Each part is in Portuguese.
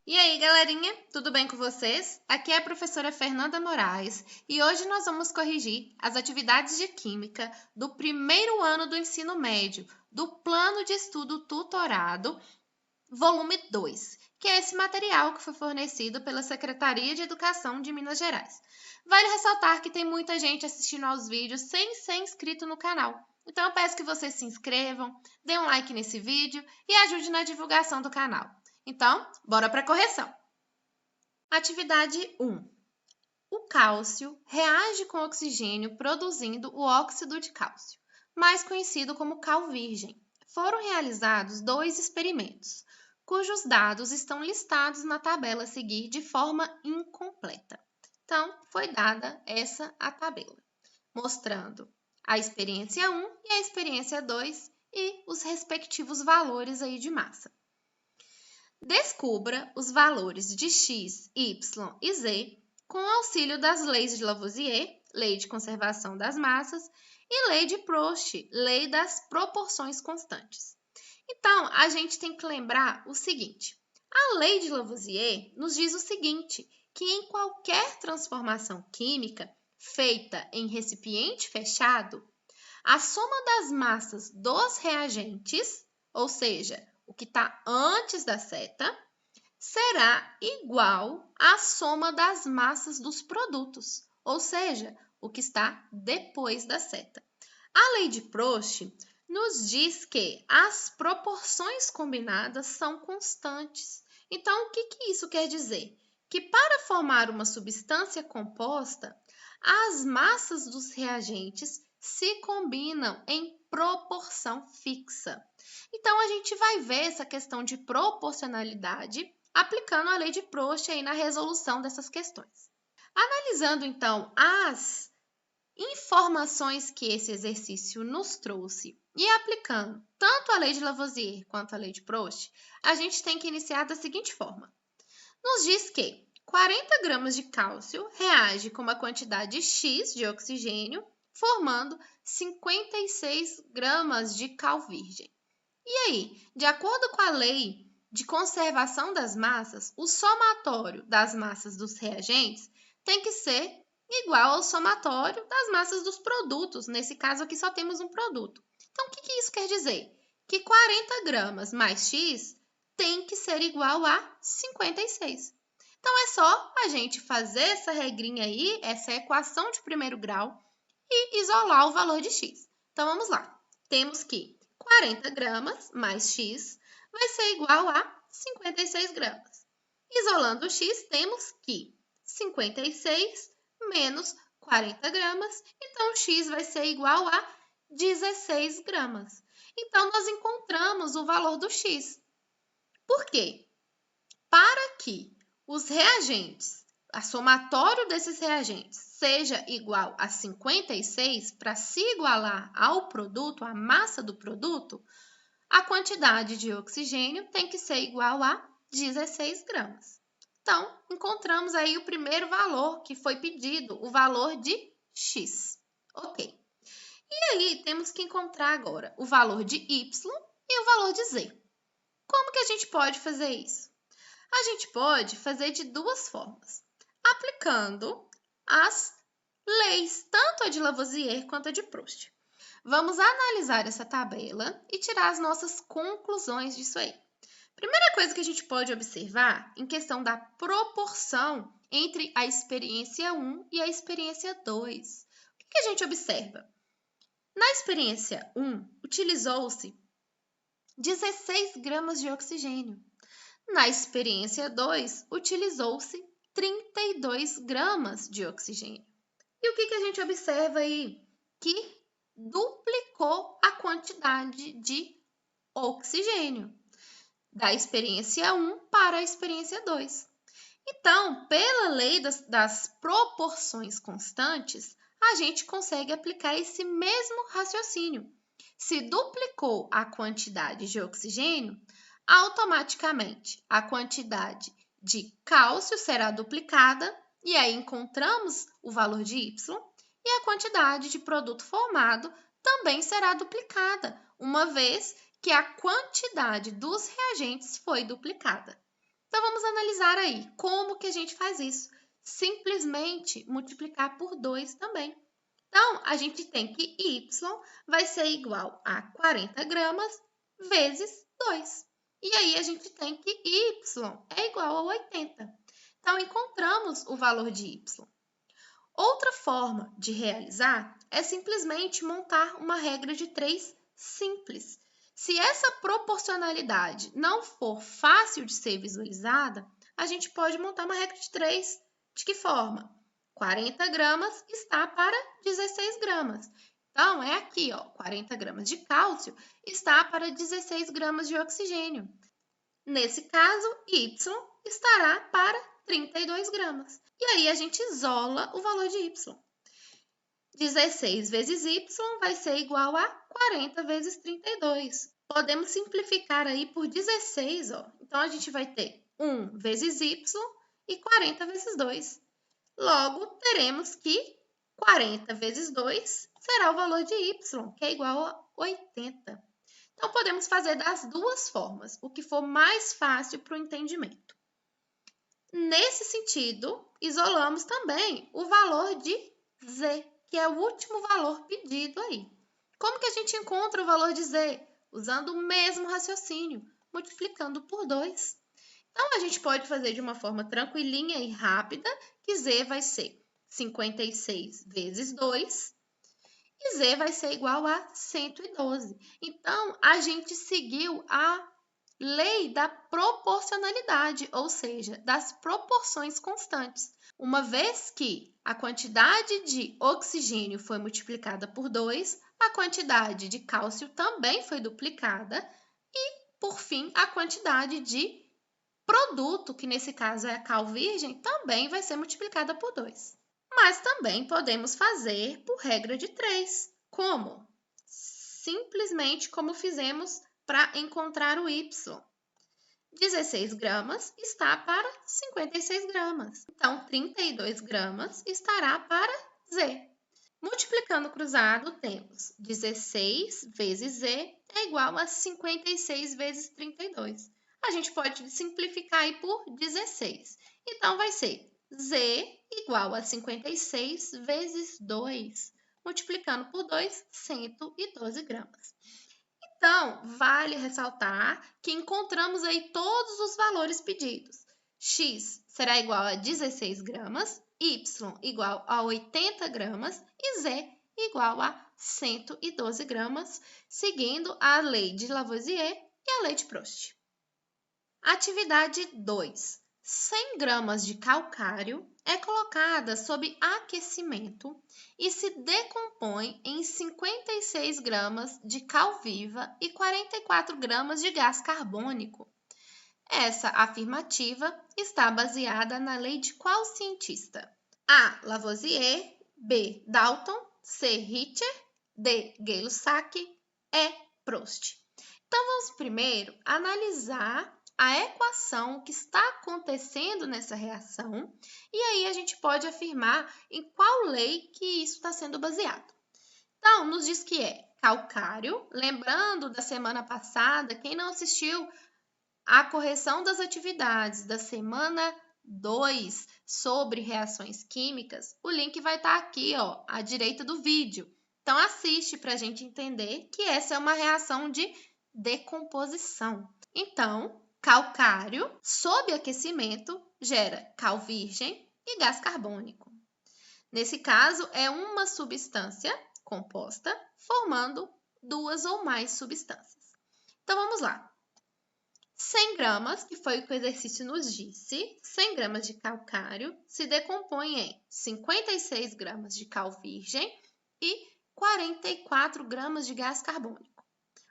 E aí, galerinha, tudo bem com vocês? Aqui é a professora Fernanda Moraes e hoje nós vamos corrigir as atividades de Química do primeiro ano do ensino médio, do Plano de Estudo Tutorado, volume 2, que é esse material que foi fornecido pela Secretaria de Educação de Minas Gerais. Vale ressaltar que tem muita gente assistindo aos vídeos sem ser inscrito no canal. Então eu peço que vocês se inscrevam, deem um like nesse vídeo e ajude na divulgação do canal. Então, bora para a correção. Atividade 1. O cálcio reage com oxigênio produzindo o óxido de cálcio, mais conhecido como cal virgem. Foram realizados 2 experimentos, cujos dados estão listados na tabela a seguir de forma incompleta. Então, foi dada a tabela, mostrando a experiência 1 e a experiência 2 e os respectivos valores aí de massa. Descubra os valores de x, y e z com auxílio das leis de Lavoisier, lei de conservação das massas, e lei de Proust, lei das proporções constantes. Então, a gente tem que lembrar o seguinte: a lei de Lavoisier nos diz o seguinte, que em qualquer transformação química feita em recipiente fechado, a soma das massas dos reagentes, ou seja, o que está antes da seta, será igual à soma das massas dos produtos, ou seja, o que está depois da seta. A lei de Proust nos diz que as proporções combinadas são constantes. Então, o que isso quer dizer? Que para formar uma substância composta, as massas dos reagentes se combinam em proporção fixa. Então, a gente vai ver essa questão de proporcionalidade aplicando a lei de Proust aí na resolução dessas questões. Analisando, então, as informações que esse exercício nos trouxe e aplicando tanto a lei de Lavoisier quanto a lei de Proust, a gente tem que iniciar da seguinte forma. Nos diz que 40 gramas de cálcio reage com uma quantidade X de oxigênio, formando 56 gramas de cal virgem. E aí, de acordo com a lei de conservação das massas, o somatório das massas dos reagentes tem que ser igual ao somatório das massas dos produtos. Nesse caso aqui só temos um produto. Então, o que isso quer dizer? Que 40 gramas mais X tem que ser igual a 56. Então, é só a gente fazer essa regrinha aí, essa equação de primeiro grau e isolar o valor de X. Então, vamos lá. Temos que 40 gramas mais X vai ser igual a 56 gramas. Isolando o X, temos que 56 menos 40 gramas, então X vai ser igual a 16 gramas. Então, nós encontramos o valor do X. Por quê? Para que os reagentes, a somatório desses reagentes, seja igual a 56, para se igualar ao produto, à massa do produto, a quantidade de oxigênio tem que ser igual a 16 gramas. Então, encontramos aí o primeiro valor que foi pedido, o valor de X. Ok. E aí, temos que encontrar agora o valor de Y e o valor de Z. Como que a gente pode fazer isso? A gente pode fazer de duas formas, aplicando as leis, tanto a de Lavoisier quanto a de Proust. Vamos analisar essa tabela e tirar as nossas conclusões disso aí. Primeira coisa que a gente pode observar em questão da proporção entre a experiência 1 e a experiência 2. O que a gente observa? Na experiência 1, utilizou-se 16 gramas de oxigênio. Na experiência 2, utilizou-se 32 gramas de oxigênio. E o que a gente observa aí? Que duplicou a quantidade de oxigênio da experiência 1 para a experiência 2. Então, pela lei das proporções constantes, a gente consegue aplicar esse mesmo raciocínio. Se duplicou a quantidade de oxigênio, automaticamente a quantidade de cálcio será duplicada, e aí encontramos o valor de Y, e a quantidade de produto formado também será duplicada, uma vez que a quantidade dos reagentes foi duplicada. Então, vamos analisar aí como que a gente faz isso. Simplesmente multiplicar por 2 também. Então, a gente tem que y vai ser igual a 40 gramas vezes 2. E aí, a gente tem que y é igual a 80. Então, encontramos o valor de y. Outra forma de realizar é simplesmente montar uma regra de 3 simples. Se essa proporcionalidade não for fácil de ser visualizada, a gente pode montar uma regra de 3. De que forma? 40 gramas está para 16 gramas. Então, é aqui, ó, 40 gramas de cálcio está para 16 gramas de oxigênio. Nesse caso, y estará para 32 gramas. E aí, a gente isola o valor de y. 16 vezes y vai ser igual a 40 vezes 32. Podemos simplificar aí por 16, ó. Então, a gente vai ter 1 vezes y e 40 vezes 2. Logo, teremos que 40 vezes 2 será o valor de y, que é igual a 80. Então, podemos fazer das duas formas, o que for mais fácil para o entendimento. Nesse sentido, isolamos também o valor de z, que é o último valor pedido aí. Como que a gente encontra o valor de z? Usando o mesmo raciocínio, multiplicando por 2. Então, a gente pode fazer de uma forma tranquilinha e rápida, que z vai ser 56 vezes 2, e z vai ser igual a 112. Então, a gente seguiu a lei da proporcionalidade, ou seja, das proporções constantes. Uma vez que a quantidade de oxigênio foi multiplicada por 2, a quantidade de cálcio também foi duplicada e, por fim, a quantidade de produto, que nesse caso é a cal virgem, também vai ser multiplicada por 2. Mas também podemos fazer por regra de 3. Como? Simplesmente como fizemos para encontrar o y. 16 gramas está para 56 gramas. Então, 32 gramas estará para z. Multiplicando cruzado, temos 16 vezes z é igual a 56 vezes 32. A gente pode simplificar aí por 16. Então, vai ser z igual a 56 vezes 2. Multiplicando por 2, 112 gramas. Então, vale ressaltar que encontramos aí todos os valores pedidos. X será igual a 16 gramas, Y igual a 80 gramas e Z igual a 112 gramas, seguindo a lei de Lavoisier e a lei de Proust. Atividade 2. 100 gramas de calcário é colocada sob aquecimento e se decompõe em 56 gramas de cal viva e 44 gramas de gás carbônico. Essa afirmativa está baseada na lei de qual cientista? A. Lavoisier, B. Dalton, C. Richter, D. Gay-Lussac, E. Proust. Então, vamos primeiro analisar a equação que está acontecendo nessa reação e aí a gente pode afirmar em qual lei que isso está sendo baseado. Então, nos diz que é calcário, lembrando da semana passada, quem não assistiu a correção das atividades da semana 2 sobre reações químicas, o link vai estar aqui, ó, à direita do vídeo. Então, assiste para a gente entender que essa é uma reação de decomposição. Então, calcário, sob aquecimento, gera cal virgem e gás carbônico. Nesse caso, é uma substância composta formando duas ou mais substâncias. Então, vamos lá. 100 gramas, que foi o que o exercício nos disse, 100 gramas de calcário se decompõe em 56 gramas de cal virgem e 44 gramas de gás carbônico.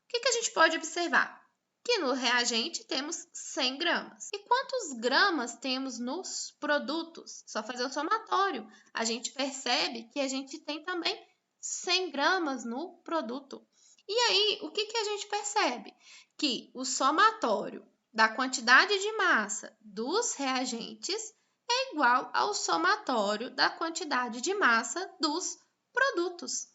O que a gente pode observar? Que no reagente temos 100 gramas. E quantos gramas temos nos produtos? Só fazer o somatório. A gente percebe que a gente tem também 100 gramas no produto. E aí, o que a gente percebe? Que o somatório da quantidade de massa dos reagentes é igual ao somatório da quantidade de massa dos produtos.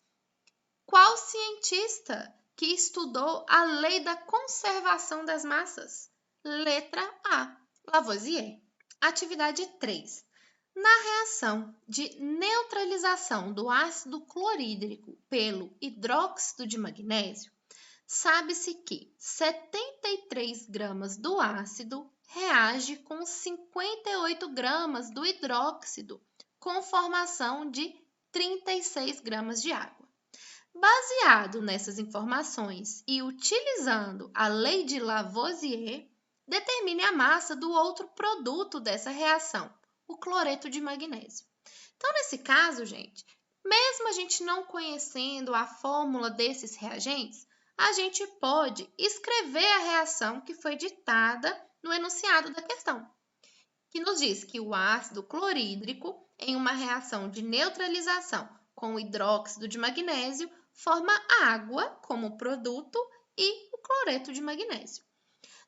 Qual cientista que estudou a lei da conservação das massas? Letra A, Lavoisier. Atividade 3. Na reação de neutralização do ácido clorídrico pelo hidróxido de magnésio, sabe-se que 73 gramas do ácido reage com 58 gramas do hidróxido, com formação de 36 gramas de água. Baseado nessas informações e utilizando a lei de Lavoisier, determine a massa do outro produto dessa reação, o cloreto de magnésio. Então, nesse caso, gente, mesmo a gente não conhecendo a fórmula desses reagentes, a gente pode escrever a reação que foi ditada no enunciado da questão, que nos diz que o ácido clorídrico, em uma reação de neutralização com o hidróxido de magnésio, forma água como produto e o cloreto de magnésio.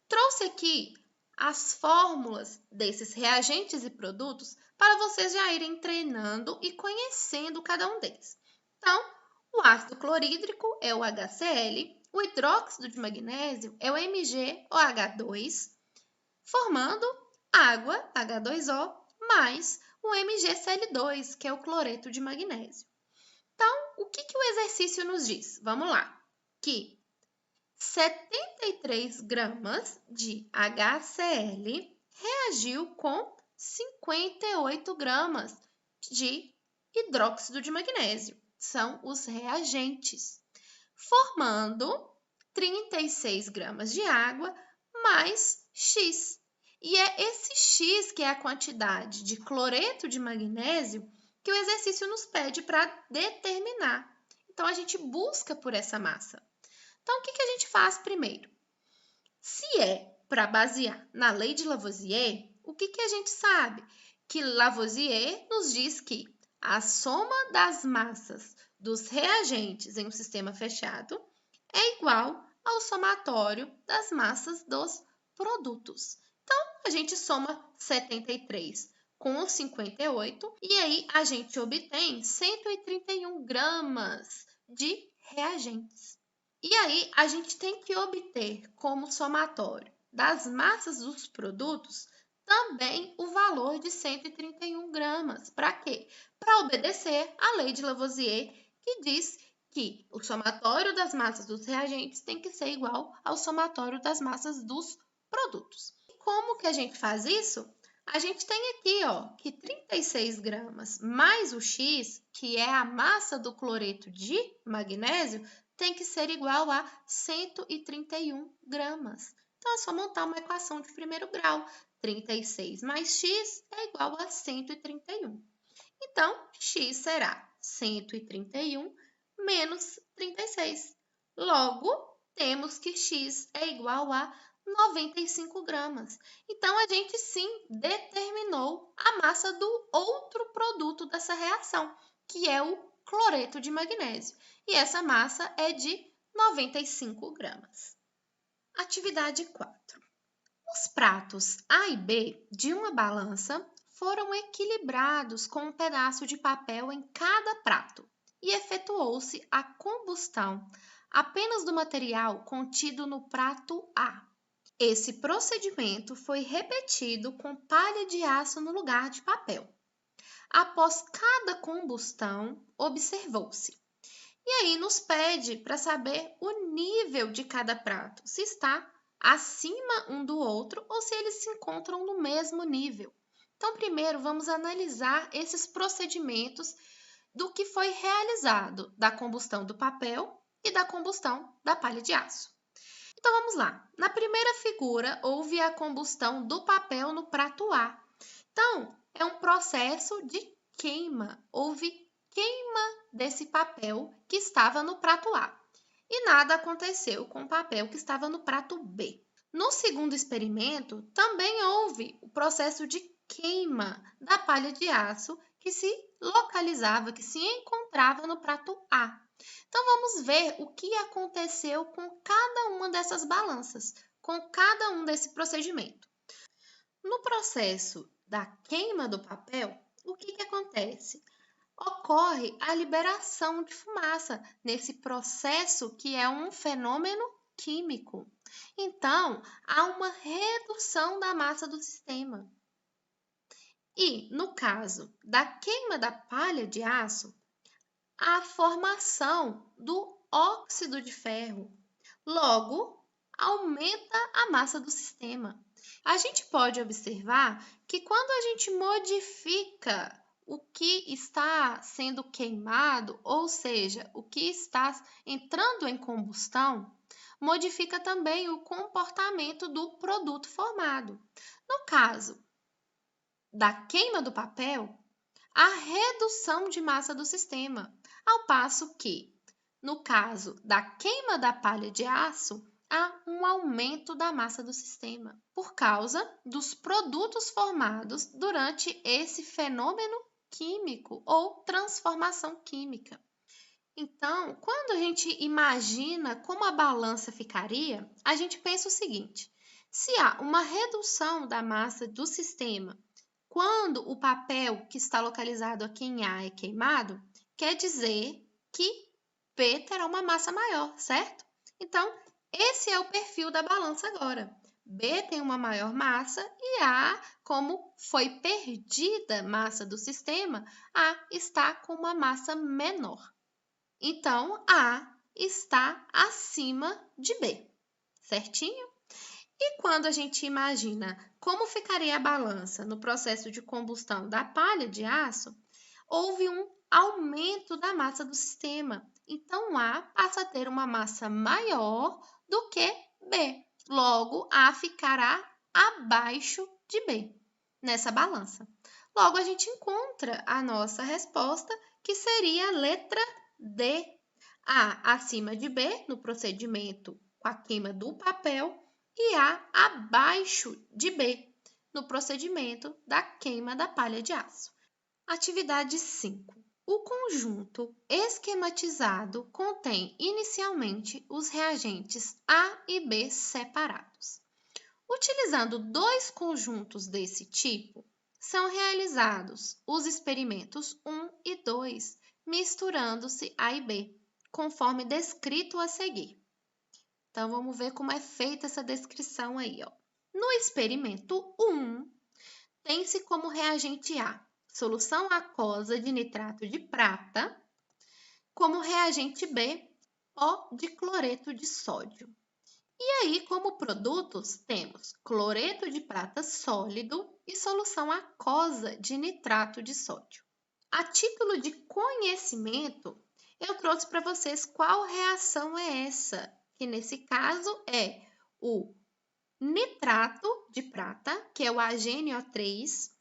Trouxe aqui as fórmulas desses reagentes e produtos para vocês já irem treinando e conhecendo cada um deles. Então, o ácido clorídrico é o HCl, o hidróxido de magnésio é o MgOH2, formando água, H2O, mais o MgCl2, que é o cloreto de magnésio. Então, o que o exercício nos diz? Vamos lá. Que 73 gramas de HCl reagiu com 58 gramas de hidróxido de magnésio. São os reagentes, formando 36 gramas de água mais X. E é esse X que é a quantidade de cloreto de magnésio que o exercício nos pede para determinar. Então, a gente busca por essa massa. Então, o que a gente faz primeiro? Se é para basear na lei de Lavoisier, o que a gente sabe? Que Lavoisier nos diz que a soma das massas dos reagentes em um sistema fechado é igual ao somatório das massas dos produtos. Então, a gente soma 73 com os 58 e aí a gente obtém 131 gramas de reagentes. E aí, a gente tem que obter como somatório das massas dos produtos também o valor de 131 gramas. Para quê? Para obedecer à lei de Lavoisier, que diz que o somatório das massas dos reagentes tem que ser igual ao somatório das massas dos produtos. Como que a gente faz isso? A gente tem aqui, ó, que 36 gramas mais o X, que é a massa do cloreto de magnésio, tem que ser igual a 131 gramas. Então, é só montar uma equação de primeiro grau. 36 mais x é igual a 131. Então, x será 131 menos 36. Logo, temos que x é igual a 95 gramas. Então, a gente sim determinou a massa do outro produto dessa reação, que é o cloreto de magnésio. E essa massa é de 95 gramas. Atividade 4. Os pratos A e B de uma balança foram equilibrados com um pedaço de papel em cada prato e efetuou-se a combustão apenas do material contido no prato A. Esse procedimento foi repetido com palha de aço no lugar de papel. Após cada combustão, observou-se. E aí nos pede para saber o nível de cada prato, se está acima um do outro ou se eles se encontram no mesmo nível. Então, primeiro vamos analisar esses procedimentos do que foi realizado da combustão do papel e da combustão da palha de aço. Então, vamos lá. Na primeira figura, houve a combustão do papel no prato A. Então, é um processo de queima. Houve queima desse papel que estava no prato A. E nada aconteceu com o papel que estava no prato B. No segundo experimento, também houve o processo de queima da palha de aço que se localizava, que se encontrava no prato A. Então, vamos ver o que aconteceu com cada uma dessas balanças, com cada um desse procedimento. No processo da queima do papel, o que acontece? Ocorre a liberação de fumaça nesse processo que é um fenômeno químico. Então, há uma redução da massa do sistema. E, no caso da queima da palha de aço, a formação do óxido de ferro. Logo, aumenta a massa do sistema. A gente pode observar que quando a gente modifica o que está sendo queimado, ou seja, o que está entrando em combustão, modifica também o comportamento do produto formado. No caso da queima do papel, a redução de massa do sistema, ao passo que, no caso da queima da palha de aço, há um aumento da massa do sistema, por causa dos produtos formados durante esse fenômeno químico ou transformação química. Então, quando a gente imagina como a balança ficaria, a gente pensa o seguinte: se há uma redução da massa do sistema quando o papel que está localizado aqui em A é queimado, quer dizer que P terá uma massa maior, certo? Então, esse é o perfil da balança agora. B tem uma maior massa e A, como foi perdida massa do sistema, A está com uma massa menor. Então, A está acima de B, certinho? E quando a gente imagina como ficaria a balança no processo de combustão da palha de aço, houve um aumento da massa do sistema. Então, A passa a ter uma massa maior do que B. Logo, A ficará abaixo de B nessa balança. Logo, a gente encontra a nossa resposta, que seria a letra D. A acima de B no procedimento com a queima do papel e A abaixo de B, no procedimento da queima da palha de aço. Atividade 5. O conjunto esquematizado contém inicialmente os reagentes A e B separados. Utilizando dois conjuntos desse tipo, são realizados os experimentos 1 e 2, misturando-se A e B, conforme descrito a seguir. Então, vamos ver como é feita essa descrição aí, ó. No experimento 1, tem-se como reagente A solução aquosa de nitrato de prata, como reagente B, pó de cloreto de sódio. E aí, como produtos, temos cloreto de prata sólido e solução aquosa de nitrato de sódio. A título de conhecimento, eu trouxe para vocês qual reação é essa, que nesse caso é o nitrato de prata, que é o AgNO3,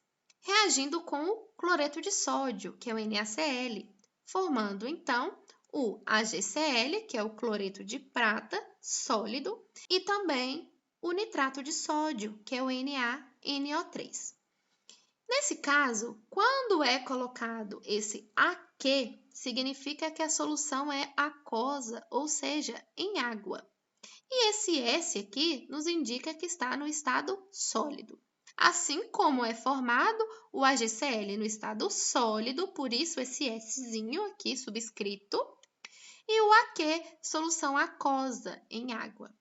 reagindo com o cloreto de sódio, que é o NaCl, formando então o AgCl, que é o cloreto de prata sólido, e também o nitrato de sódio, que é o NaNO3. Nesse caso, quando é colocado esse AQ, significa que a solução é aquosa, ou seja, em água. E esse S aqui nos indica que está no estado sólido. Assim como é formado o AgCl no estado sólido, por isso esse Szinho aqui subscrito, e o AQ, solução aquosa em água.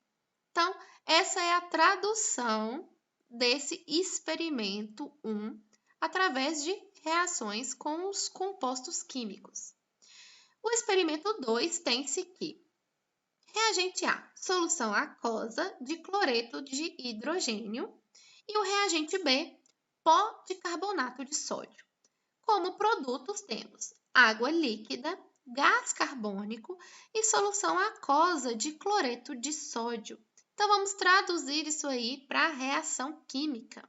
Então, essa é a tradução desse experimento 1 através de reações com os compostos químicos. O experimento 2 tem-se que reagente A, solução aquosa de cloreto de hidrogênio, e o reagente B, pó de carbonato de sódio. Como produtos temos água líquida, gás carbônico e solução aquosa de cloreto de sódio. Então, vamos traduzir isso aí para a reação química.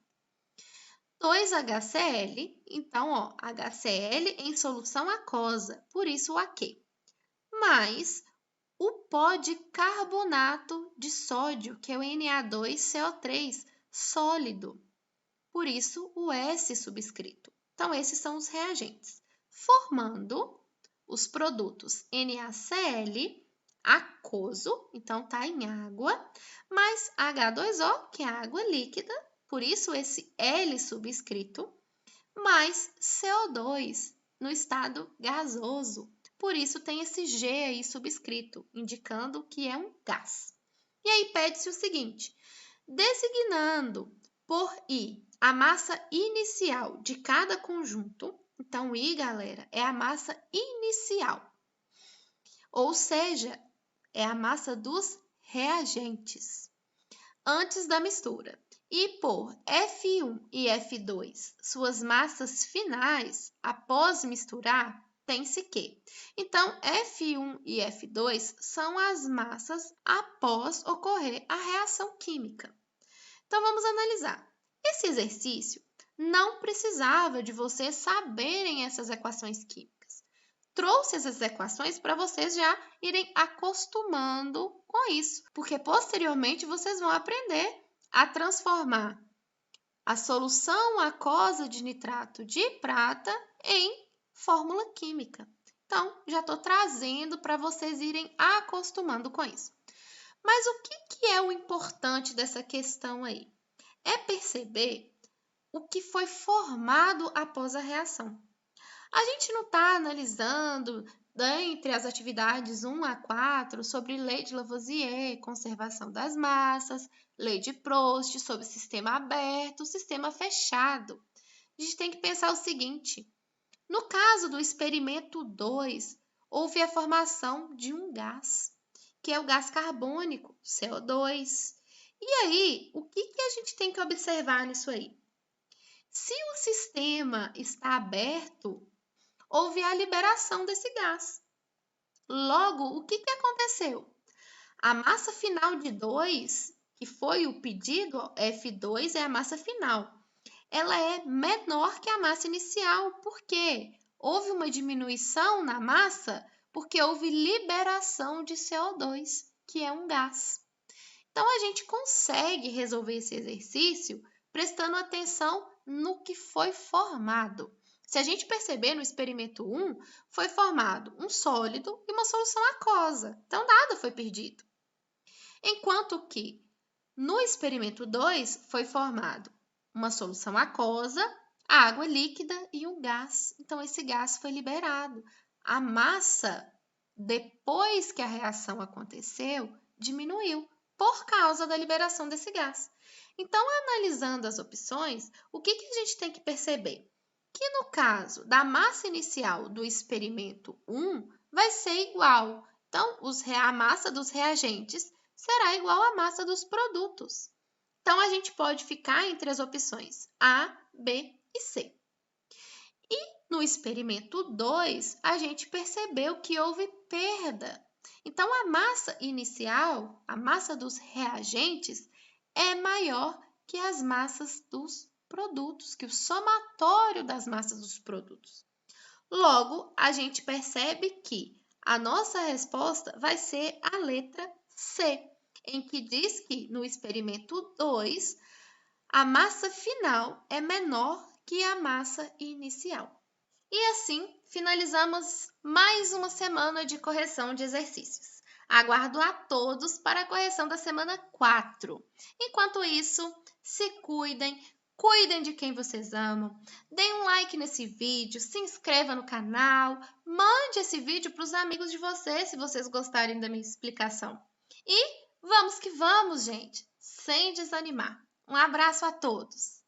2HCl, então, ó, HCl em solução aquosa, por isso o AQ, mais o pó de carbonato de sódio, que é o Na2CO3, sólido, por isso o S subscrito. Então, esses são os reagentes, formando os produtos NaCl, aquoso, então está em água, mais H2O, que é água líquida, por isso esse L subscrito, mais CO2 no estado gasoso, por isso tem esse G aí subscrito, indicando que é um gás. E aí pede-se o seguinte: designando por I a massa inicial de cada conjunto. Então, I, galera, é a massa inicial. Ou seja, é a massa dos reagentes antes da mistura. E por F1 e F2, suas massas finais após misturar, tem-se que. Então, F1 e F2 são as massas após ocorrer a reação química. Então, vamos analisar. Esse exercício não precisava de vocês saberem essas equações químicas. Trouxe essas equações para vocês já irem acostumando com isso, porque posteriormente vocês vão aprender a transformar a solução aquosa de nitrato de prata em fórmula química. Então, já estou trazendo para vocês irem acostumando com isso. Mas o que é o importante dessa questão aí? É perceber o que foi formado após a reação. A gente não está analisando entre as atividades 1 a 4 sobre lei de Lavoisier, conservação das massas, lei de Prost, sobre sistema aberto, sistema fechado. A gente tem que pensar o seguinte: no caso do experimento 2, houve a formação de um gás, que é o gás carbônico, CO2. E aí, o que a gente tem que observar nisso aí? Se o sistema está aberto, houve a liberação desse gás. Logo, o que aconteceu? A massa final de 2, que foi o pedido, F2 é a massa final, ela é menor que a massa inicial. Por quê? Houve uma diminuição na massa porque houve liberação de CO2, que é um gás. Então, a gente consegue resolver esse exercício prestando atenção no que foi formado. Se a gente perceber no experimento 1, foi formado um sólido e uma solução aquosa. Então, nada foi perdido. Enquanto que no experimento 2 foi formado uma solução aquosa, água líquida e um gás. Então, esse gás foi liberado. A massa, depois que a reação aconteceu, diminuiu por causa da liberação desse gás. Então, analisando as opções, o que a gente tem que perceber? Que no caso da massa inicial do experimento 1 vai ser igual. Então, a massa dos reagentes será igual à massa dos produtos. Então, a gente pode ficar entre as opções A, B e C. E no experimento 2, a gente percebeu que houve perda. Então, a massa inicial, a massa dos reagentes, é maior que as massas dos produtos, que o somatório das massas dos produtos. Logo, a gente percebe que a nossa resposta vai ser a letra C, em que diz que no experimento 2, a massa final é menor que a massa inicial. E assim, finalizamos mais uma semana de correção de exercícios. Aguardo a todos para a correção da semana 4. Enquanto isso, se cuidem, cuidem de quem vocês amam, deem um like nesse vídeo, se inscreva no canal, mande esse vídeo para os amigos de vocês, se vocês gostarem da minha explicação. E vamos que vamos, gente, sem desanimar. Um abraço a todos!